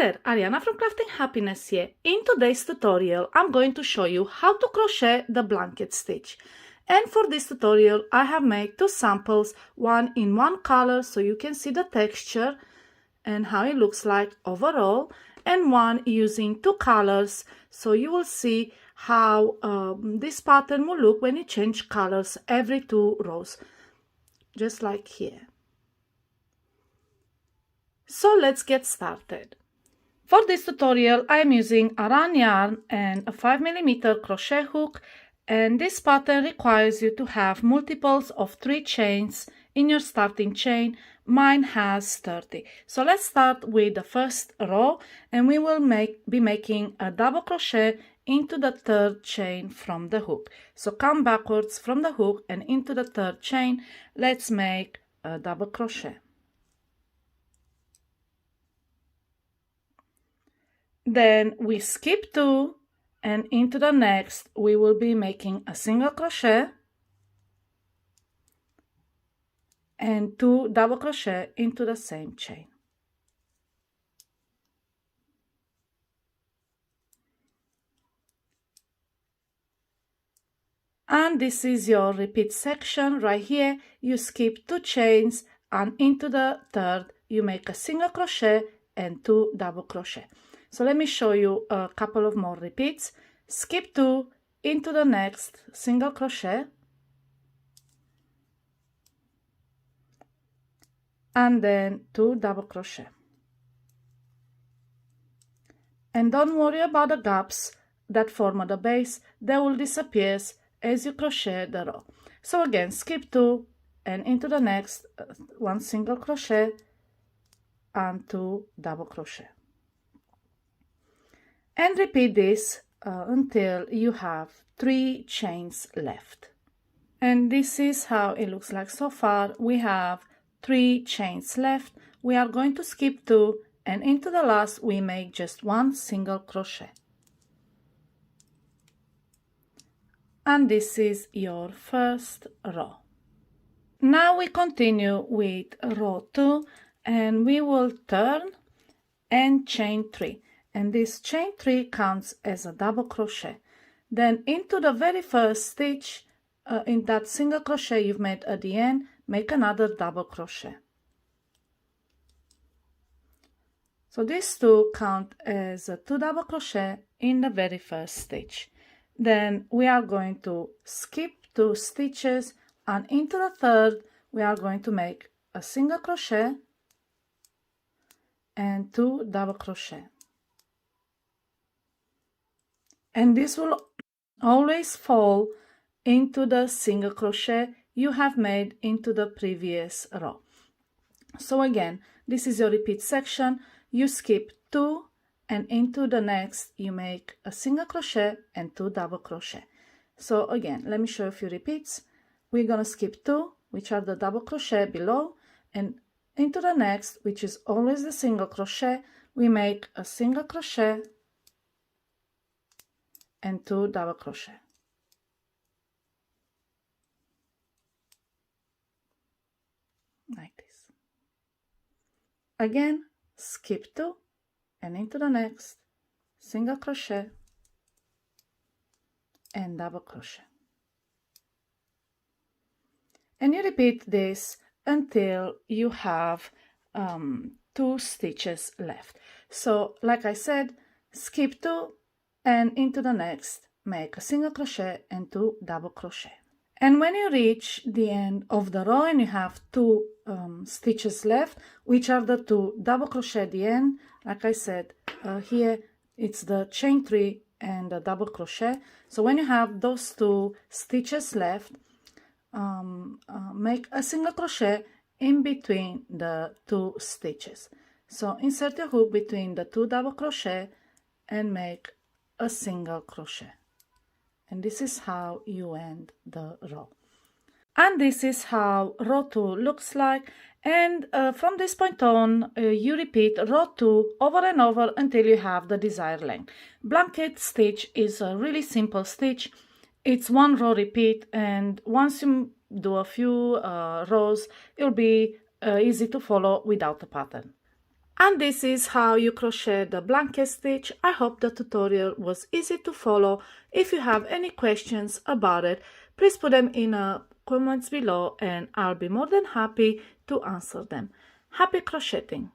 there, Ariana from Crafting Happiness here. In today's tutorial, I'm going to show you how to crochet the blanket stitch. And for this tutorial, I have made two samples, one in one color so you can see the texture and how it looks like overall, and one using two colors so you will see how this pattern will look when you change colors every 2 rows, just like here. So let's get started. For this tutorial, I am using a round yarn and a 5mm crochet hook, and this pattern requires you to have multiples of 3 chains in your starting chain. Mine has 30. So let's start with the first row, and we will be making a double crochet into the 3rd chain from the hook. So come backwards from the hook and into the 3rd chain. Let's make a double crochet. Then we skip 2, and into the next we will be making a single crochet and 2 double crochet into the same chain. And this is your repeat section right here. You skip 2 chains, and into the 3rd you make a single crochet and 2 double crochet. So let me show you a couple of more repeats. Skip 2, into the next single crochet, and then 2 double crochet. And don't worry about the gaps that form at the base, they will disappear as you crochet the row. So again, skip 2 and into the next 1 single crochet and 2 double crochet. And repeat this until you have 3 chains left. And this is how it looks like so far. We have 3 chains left. We are going to skip 2, and into the last we make just 1 single crochet. And this is your first row. Now we continue with row 2, and we will turn and chain 3. And this chain 3 counts as a double crochet. Then into the very first stitch, in that single crochet you've made at the end, make another double crochet. So these 2 count as a 2 double crochet in the very first stitch. Then we are going to skip 2 stitches, and into the 3rd we are going to make a single crochet and 2 double crochet. And this will always fall into the single crochet you have made into the previous row. So again, this is your repeat section. You skip 2, and into the next you make a single crochet and 2 double crochet. So again, let me show you a few repeats. We're going to skip 2, which are the double crochet below, and into the next, which is always the single crochet, we make a single crochet and 2 double crochet. Like this. Again, skip 2 and into the next, single crochet and double crochet. And you repeat this until you have 2 stitches left. So like I said, skip 2 and into the next make a single crochet and 2 double crochet. And when you reach the end of the row and you have 2 stitches left, which are the 2 double crochet at the end, like I said, here it's the chain 3 and the double crochet. So when you have those 2 stitches left, make a single crochet in between the 2 stitches. So insert your hook between the 2 double crochet and make a single crochet. And this is how you end the row. And this is how row 2 looks like. And from this point on, you repeat row 2 over and over until you have the desired length. Blanket stitch is a really simple stitch. It's 1 row repeat, and once you do a few rows, it'll be easy to follow without a pattern. And this is how you crochet the blanket stitch. I hope the tutorial was easy to follow. If you have any questions about it, please put them in the comments below and I'll be more than happy to answer them. Happy crocheting!